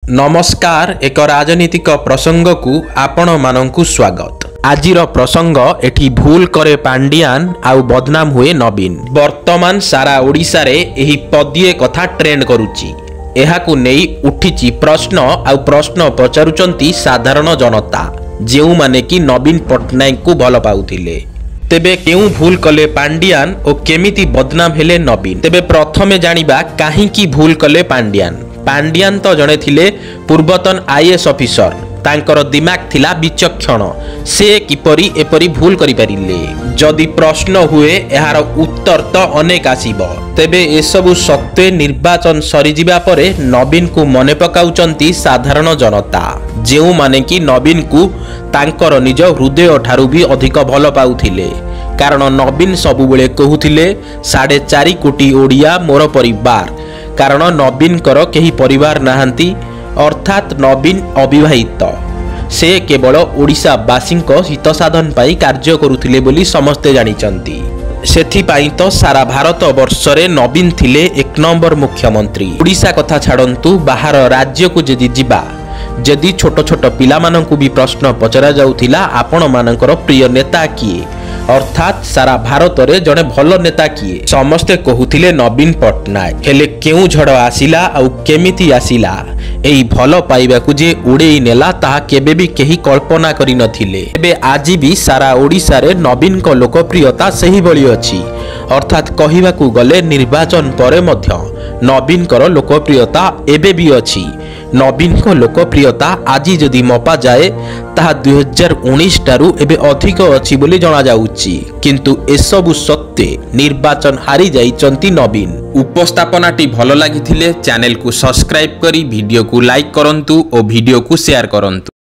नमस्कार एक राजनीतिक प्रसंग को आपण मानंकु स्वागत। आजिर प्रसंग एठी भूल करे पांडियान आउ बदनाम हुए नवीन। वर्तमान सारा ओडिशा रे एही पदिए कथा ट्रेंड करूची। एहाकु नेई उठिची प्रश्न आउ प्रश्न पचारुचंती साधारण जनता जेउ माने कि नवीन पटनायक को भल पाउथिले। तेबे केउ भूल कले पांडियान और केमिति बदनाम हेले नवीन। तेबे प्रथमे जानिबा काहींकी भूल कले पांडियान। पांडियान तो जड़े थिले पूर्वतन आईएएस ऑफिसर। तांकर दिमाग थिला विचक्षण। से किपरि एपरि भूल करि परिले। जदि प्रश्न हुए एहार उत्तर तो अनेक आसीबो। तेबे एसबु सत्वे निर्वाचन सरी जिबा परे नवीन को मने पकाउचंती साधारण जनता जेउ माने कि नवीन को तांकर निज हृदय ठारू भी अधिक भल पाउथिले। कारण नवीन सबुबेले कहूथिले 4.5 कोटी ओडिया मोर परिवार। कारण नवीन कर केही परिवार नाहंती अर्थात नवीन अविवाहित। से केवल ओडिशा बासींक हित साधन पाई कार्य करुथिले बोली समस्ते जानिचंती। सेथिपाई तो सारा भारत वर्षरे नवीन थिले 1 नंबर मुख्यमंत्री। ओडिशा कथा छाड़ंतु बाहर राज्य को जदि जिबा जदि छोट छोट पिला मानंकु भी प्रश्न पचरा जाउथिला आपण मानंकर प्रिय नेता किए अर्थात सारा भारत रे जड़े भल नेता किए समस्ते कहूथिले नवीन पटनायक। हेले केउ झड़ आसिला आउ केमिति आसिला एई भल पाइबाकु जे उड़ेई नेला ताहा केबे भी केही कल्पना करि नथिले। एबे आजि भी सारा ओडिशा रे नवीन को लोकप्रियता सही बळी अछि। अर्थात कहिबाकु गले निर्वाचन परे मध्य नवीन कर लोकप्रियता एबे भी अछि। नवीन को लोकप्रियता आजि जदि मपा जाए ताहा 2019 टारु एबे अधिक अछि बोली जणा जाउछि। किंतु एसबु सत्वे निर्वाचन हारी जाइचंती नवीन। उपस्थापनाटी भल लागिथिले चैनल को सब्सक्राइब करी वीडियो को लाइक करंतु और वीडियो को शेयर करंतु।